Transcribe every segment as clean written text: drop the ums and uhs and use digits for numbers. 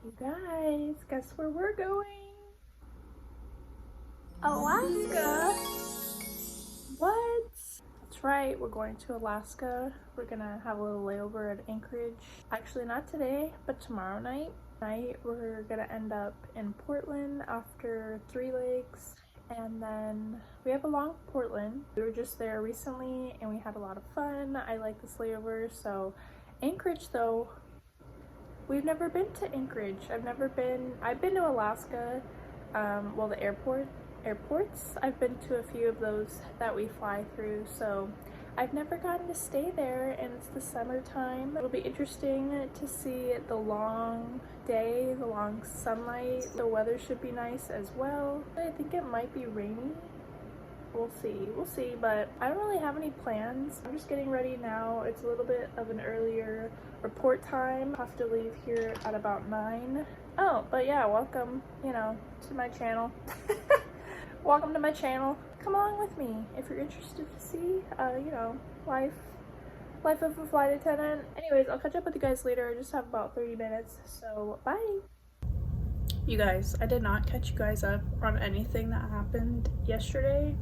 You guys, guess where we're going? Alaska. What? That's right, we're going to Alaska. We're gonna have a little layover at Anchorage. Actually, not today, but tomorrow night. We're gonna end up in Portland after 3 Lakes, and then we have a long Portland. We were just there recently and we had a lot of fun. I like this layover. So Anchorage though, we've never been to Anchorage. I've been to Alaska, well, the airports. I've been to a few of those that we fly through, so I've never gotten to stay there, and it's the summertime. It'll be interesting to see the long day, the long sunlight. The weather should be nice as well. I think it might be rainy. We'll see, but I don't really have any plans. I'm just getting ready now. It's a little bit of an earlier report time. I have to leave here at about 9. Oh, but yeah, welcome, to my channel. Welcome to my channel. Come along with me if you're interested to see, life of a flight attendant. Anyways, I'll catch up with you guys later. I just have about 30 minutes, so bye. You guys, I did not catch you guys up on anything that happened yesterday.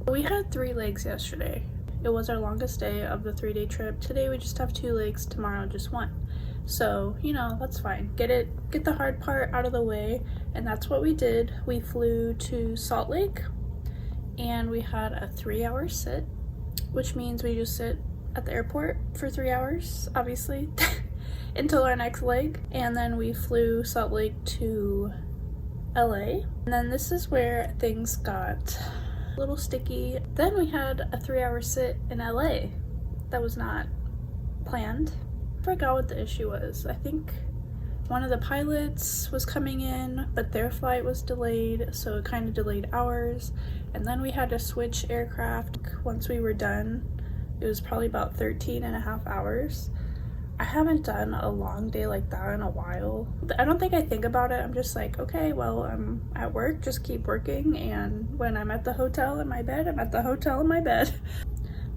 We had 3 lakes yesterday. It was our longest day of the 3-day trip. Today we just have 2 lakes, tomorrow just 1. So, that's fine. Get the hard part out of the way, and that's what we did. We flew to Salt Lake, and we had a 3-hour sit, which means we just sit at the airport for 3 hours, obviously, until our next leg. And then we flew Salt Lake to LA, and then this is where things got a little sticky. Then we had a 3-hour sit in LA. That was not planned. I forgot what the issue was. I think one of the pilots was coming in, but their flight was delayed, so it kind of delayed ours. And then we had to switch aircraft. Once we were done, it was probably about 13.5 hours. I haven't done a long day like that in a while. I don't think I think about it. I'm just like, okay, well, I'm at work, just keep working. And when I'm at the hotel in my bed, I'm at the hotel in my bed.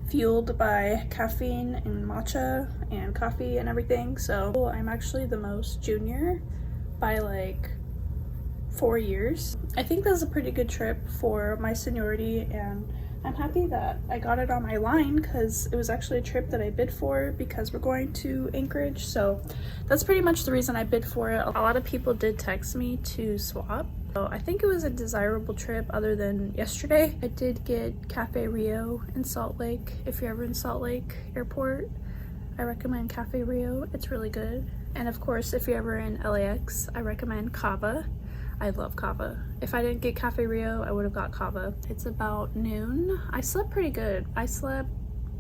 Fueled by caffeine and matcha and coffee and everything. So I'm actually the most junior by like 4 years. I think that's a pretty good trip for my seniority, and I'm happy that I got it on my line because it was actually a trip that I bid for because we're going to Anchorage. So that's pretty much the reason I bid for it. A lot of people did text me to swap. So I think it was a desirable trip other than yesterday. I did get Cafe Rio in Salt Lake. If you're ever in Salt Lake Airport, I recommend Cafe Rio. It's really good. And of course, if you're ever in LAX, I recommend Cava. I love Cava. If I didn't get Cafe Rio, I would have got Cava. It's about noon. I slept pretty good. I slept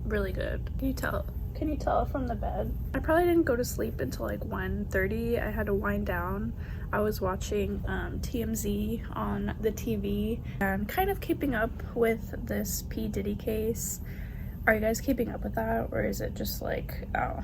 really good. Can you tell? Can you tell from the bed? I probably didn't go to sleep until like 1:30. I had to wind down. I was watching TMZ on the TV and kind of keeping up with this P. Diddy case. Are you guys keeping up with that? Or is it just like, oh,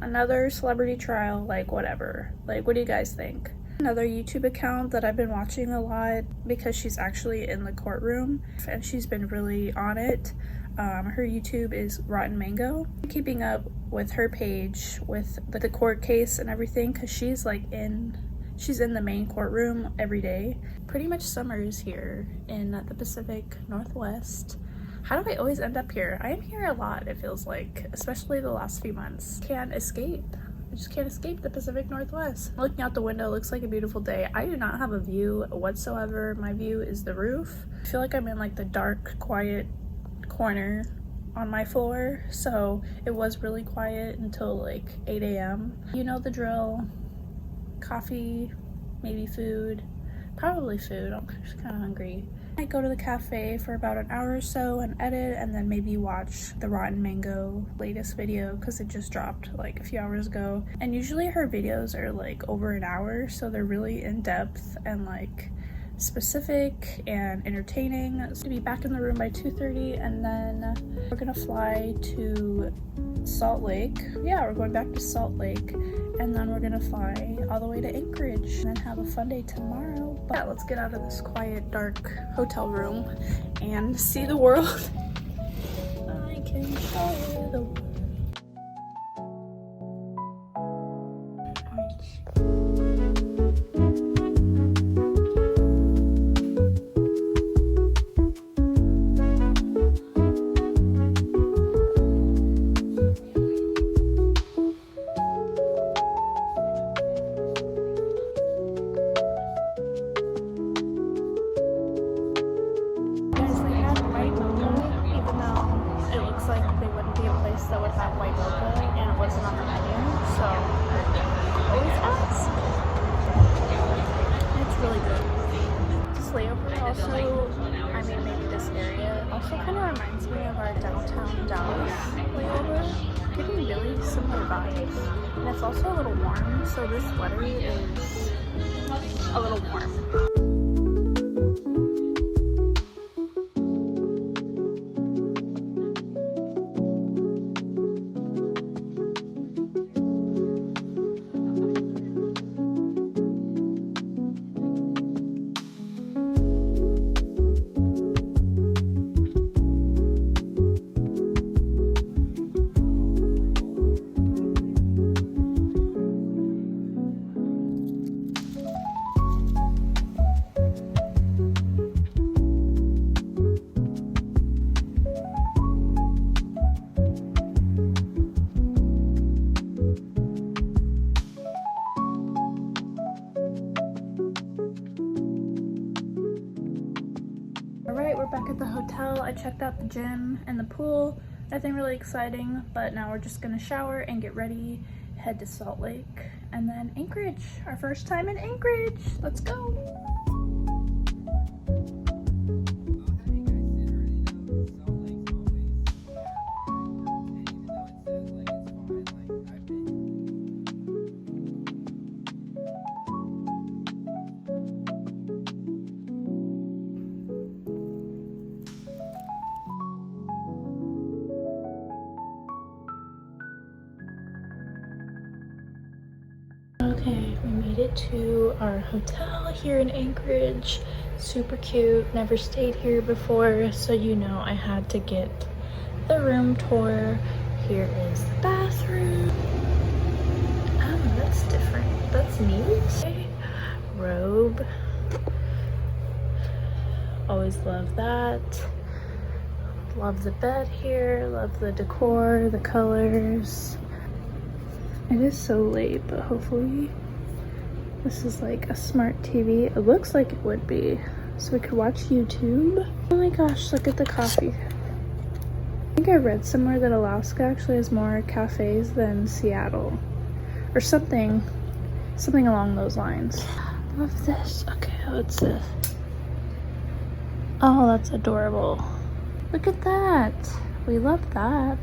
another celebrity trial, like whatever? Like, what do you guys think? Another YouTube account that I've been watching a lot because she's actually in the courtroom and she's been really on it. Her YouTube is Rotten Mango. I'm keeping up with her page with the court case and everything because she's in the main courtroom every day. Pretty much summer is here in the Pacific Northwest. How do I always end up here? I am here a lot, it feels like, especially the last few months. Can't escape. I just can't escape the Pacific Northwest. Looking out the window, looks like a beautiful day. I do not have a view whatsoever. My view is the roof. I feel like I'm in like the dark, quiet corner on my floor. So it was really quiet until like 8 a.m. You know the drill. Coffee, maybe food. Probably food. I'm just kind of hungry. I go to the cafe for about an hour or so and edit, and then maybe watch the Rotten Mango latest video because it just dropped like a few hours ago. And usually her videos are like over an hour, so they're really in depth and like specific and entertaining. So to be back in the room by 2:30, and then we're gonna fly to Salt Lake. Yeah, we're going back to Salt Lake, and then we're gonna fly all the way to Anchorage and then have a fun day tomorrow. But yeah, let's get out of this quiet, dark hotel room and see the world. I can show you the world. Alright, That would have white mocha and it wasn't on the menu, so always ask. It's really good. This layover also, I mean maybe this area, also kind of reminds me of our downtown Dallas layover. Getting really similar vibes. And it's also a little warm, so this sweater is a little warm. We're back at the hotel. I checked out the gym and the pool. Nothing really exciting, but now we're just gonna shower and get ready, head to Salt Lake, and then Anchorage. Our first time in Anchorage. Let's go. Okay, we made it to our hotel here in Anchorage. Super cute. Never stayed here before, so you know I had to get the room tour. Here is the bathroom. Oh, that's different. That's neat. Okay. Robe. Always love that. Love the bed here. Love the decor, the colors. It is so late, but hopefully this is like a smart TV. It looks like it would be, so we could watch YouTube. Oh my gosh, look at the coffee. I think I read somewhere that Alaska actually has more cafes than Seattle, or something along those lines. Love this. Okay, what's this? Oh, that's adorable. Look at that. We love that.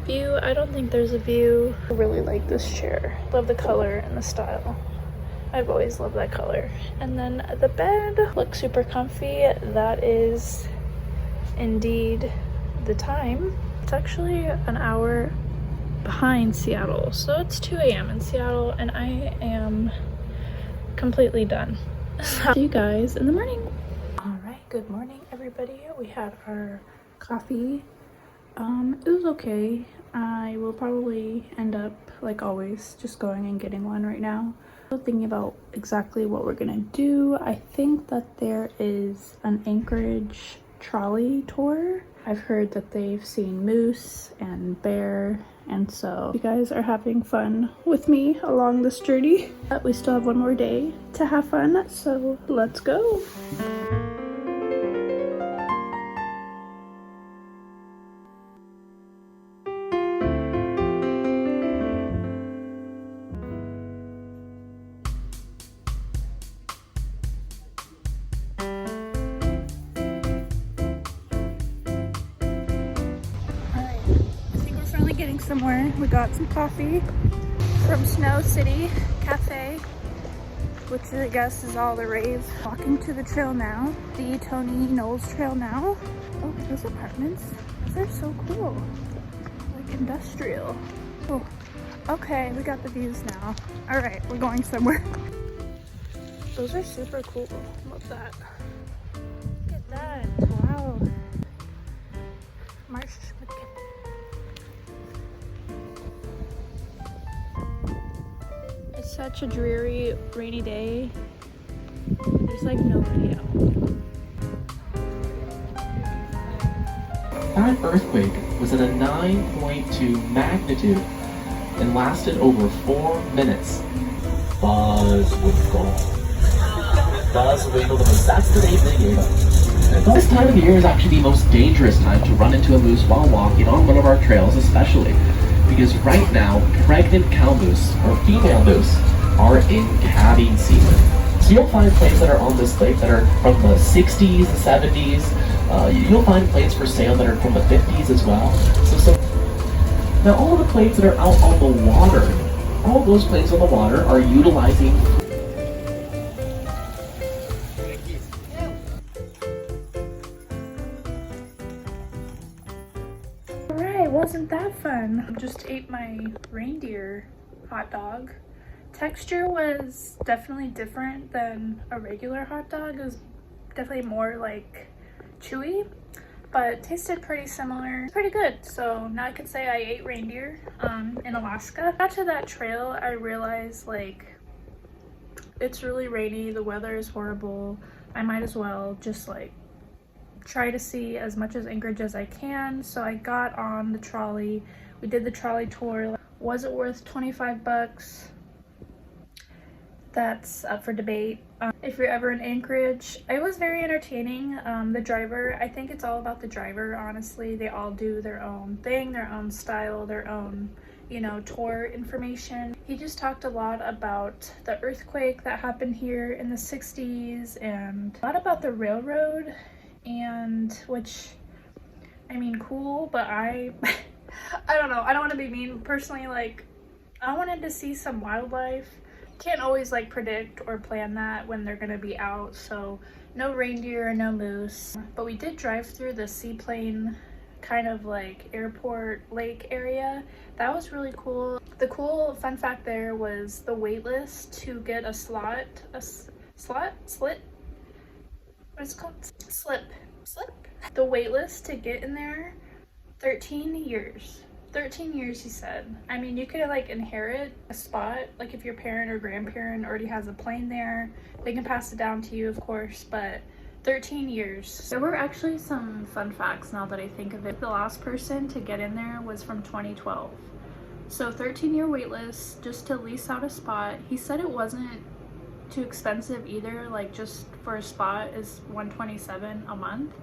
View, I don't think there's a view. I really like this chair. Love the color and the style. I've always loved that color. And then the bed looks super comfy. That is indeed the time. It's actually an hour behind Seattle, so it's 2 a.m. in Seattle and I am completely done. So see you guys in the morning. All right, good morning everybody. We had our coffee. It was okay. I will probably end up, like always, just going and getting one right now. I'm thinking about exactly what we're gonna do. I think that there is an Anchorage trolley tour. I've heard that they've seen moose and bear, and so you guys are having fun with me along this journey. But we still have one more day to have fun, so let's go. Getting somewhere. We got some coffee from Snow City Cafe, which I guess is all the rave. Walking to the trail now, the Tony Knowles Trail now. Oh, those apartments, they're so cool, like industrial. Oh, okay, we got the views now. All right, we're going somewhere. Those are super cool. Love that. Look at that. Wow. Marsh. It's Such a dreary, rainy day. There's like nobody out. That earthquake was at a 9.2 magnitude and lasted over 4 minutes. Buzzwinkle. Buzzwinkle the moose. That's the name they gave him. This time of the year is actually the most dangerous time to run into a moose while walking on one of our trails, especially because right now, pregnant cow moose or female moose are in calving season. So you'll find plates that are on this lake that are from the 60s, the 70s. You'll find plates for sale that are from the 50s as well. Now all of the plates that are out on the water, all those plates on the water are utilizing Alright, wasn't that fun? Just ate my reindeer hot dog. Texture was definitely different than a regular hot dog. It was definitely more like chewy, but tasted pretty similar. Pretty good. So now I can say I ate reindeer in Alaska. Got to that trail, I realized like it's really rainy, the weather is horrible. I might as well just like try to see as much as Anchorage as I can. So I got on the trolley. We did the trolley tour. Was it worth 25 bucks? That's up for debate. If you're ever in Anchorage, it was very entertaining. The driver, I think it's all about the driver, honestly. They all do their own thing, their own style, their own, you know, tour information. He just talked a lot about the earthquake that happened here in the 60s and a lot about the railroad, and which, I mean, cool, but I don't know. I don't want to be mean. Personally, like, I wanted to see some wildlife. Can't always like predict or plan that when they're gonna be out, so no reindeer, no moose. But we did drive through the seaplane kind of like airport lake area. That was really cool. The cool fun fact there was the wait list to get a slit, what is it called? Slip. The wait list to get in there, 13 years. 13 years, he said. I mean, you could like inherit a spot, like if your parent or grandparent already has a plane there, they can pass it down to you, of course, but 13 years. There were actually some fun facts now that I think of it. The last person to get in there was from 2012. So 13-year wait list just to lease out a spot. He said it wasn't too expensive either, like just for a spot is $127 a month,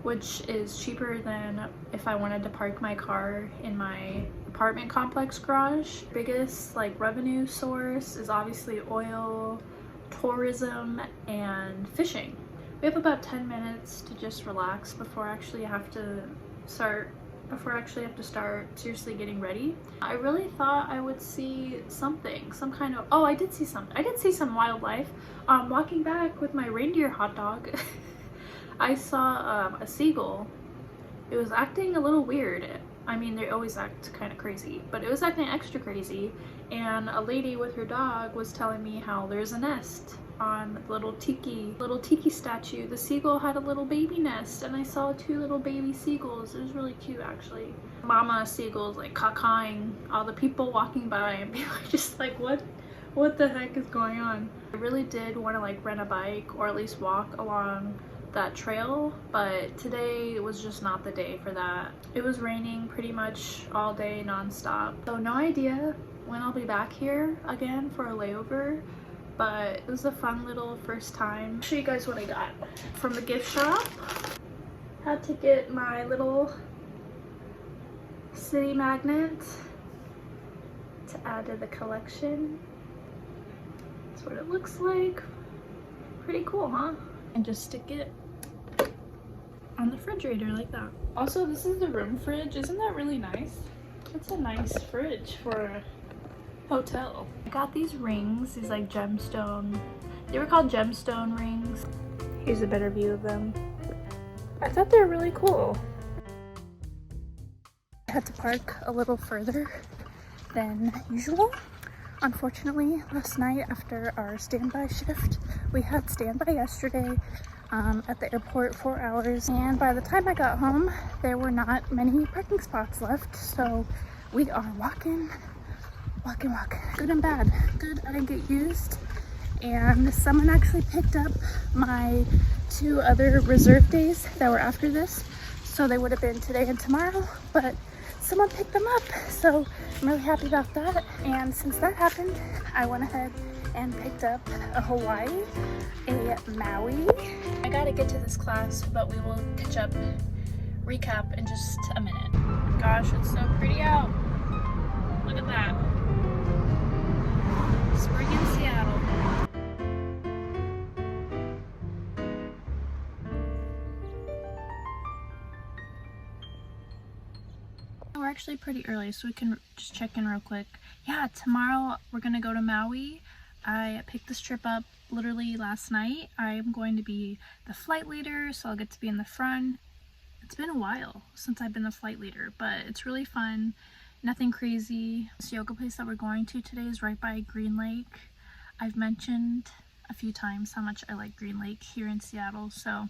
which is cheaper than if I wanted to park my car in my apartment complex garage. Biggest like revenue source is obviously oil, tourism, and fishing. We have about 10 minutes to just relax before I actually have to start seriously getting ready. I really thought I would see something, some kind of, oh, I did see something. I did see some wildlife. Walking back with my reindeer hot dog, I saw a seagull. It was acting a little weird. I mean, they always act kind of crazy, but it was acting extra crazy. And a lady with her dog was telling me how there's a nest on the little tiki statue. The seagull had a little baby nest, and I saw 2 little baby seagulls. It was really cute, actually. Mama seagulls like caw-cawing all the people walking by, and people are just like, what the heck is going on? I really did want to like rent a bike or at least walk along that trail, but today was just not the day for that. It was raining pretty much all day non-stop, so no idea when I'll be back here again for a layover, but it was a fun little first time. I'll show you guys what I got from the gift shop. Had to get my little city magnet to add to the collection. That's what it looks like. Pretty cool, huh? And just stick it on the refrigerator like that. Also, this is the room fridge. Isn't that really nice? It's a nice fridge for a hotel. I got these rings, these like gemstone, they were called gemstone rings. Here's a better view of them. I thought they were really cool. I had to park a little further than usual. Unfortunately, last night after our standby shift, we had standby yesterday at the airport 4 hours, and by the time I got home, there were not many parking spots left, so we are walking Walking. Good and bad. Good, I didn't get used. And someone actually picked up my 2 other reserve days that were after this. So they would have been today and tomorrow, but someone picked them up. So I'm really happy about that. And since that happened, I went ahead and picked up a Hawaii, a Maui. I gotta get to this class, but we will catch up, recap in just a minute. Gosh, it's so pretty out. Look at that. Spring in Seattle. We're actually pretty early, so we can just check in real quick. Yeah, tomorrow we're gonna go to Maui. I picked this trip up literally last night. I'm going to be the flight leader, so I'll get to be in the front. It's been a while since I've been the flight leader, but it's really fun. Nothing crazy. This yoga place that we're going to today is right by Green Lake. I've mentioned a few times how much I like Green Lake here in Seattle, so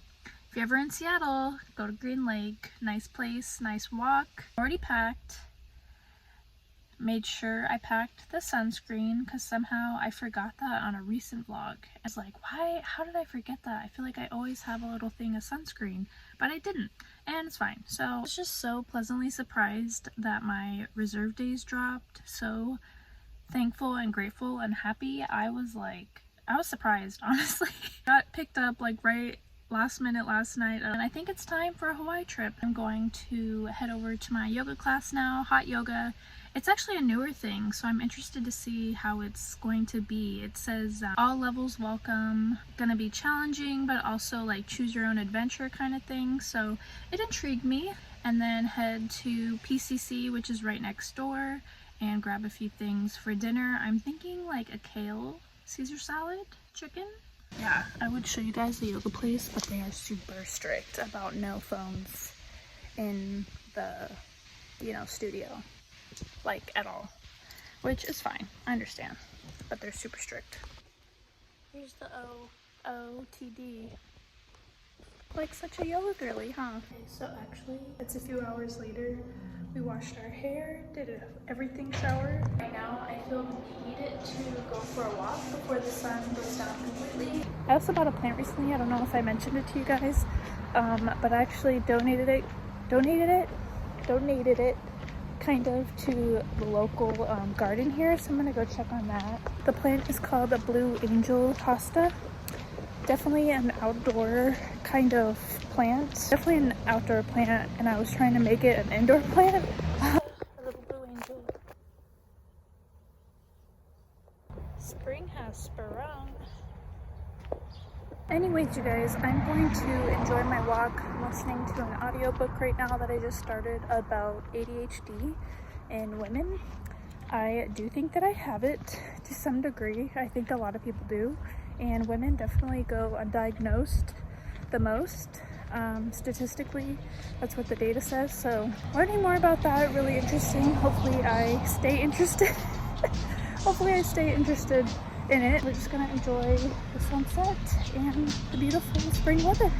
if you're ever in Seattle, go to Green Lake. Nice place, nice walk. Already packed. Made sure I packed the sunscreen because somehow I forgot that on a recent vlog. I was like, how did I forget that? I feel like I always have a little thing of sunscreen, but I didn't, and it's fine. So I was just so pleasantly surprised that my reserve days dropped. So thankful and grateful and happy. I was surprised, honestly. Got picked up like right last minute last night, and I think it's time for a Hawaii trip. I'm going to head over to my yoga class now, hot yoga. It's actually a newer thing, so I'm interested to see how it's going to be. It says all levels welcome, gonna be challenging, but also like choose your own adventure kind of thing. So it intrigued me. And then head to PCC, which is right next door, and grab a few things for dinner. I'm thinking like a kale Caesar salad, chicken. Yeah, I would show you guys the yoga place, but they are super strict about no phones in the, studio. Like at all, which is fine, I understand, but they're super strict. Here's the OOTD. Like such a yoga girly, huh? Okay, so actually it's a few hours later. We washed our hair, did everything shower. Right now I feel needed to go for a walk before the sun goes down completely. I also bought a plant recently. I don't know if I mentioned it to you guys, but I actually donated it kind of to the local garden here, so I'm gonna go check on that. The plant is called a Blue Angel Hosta. Definitely an outdoor kind of plant. Definitely an outdoor plant, and I was trying to make it an indoor plant. A little blue angel. Spring has sprung. Anyways, you guys, I'm going to enjoy my walk. I'm listening to an audiobook right now that I just started about ADHD in women. I do think that I have it to some degree. I think a lot of people do. And women definitely go undiagnosed the most. Statistically, that's what the data says. So learning more about that, really interesting. Hopefully I stay interested. In it. We're just gonna enjoy the sunset and the beautiful spring weather.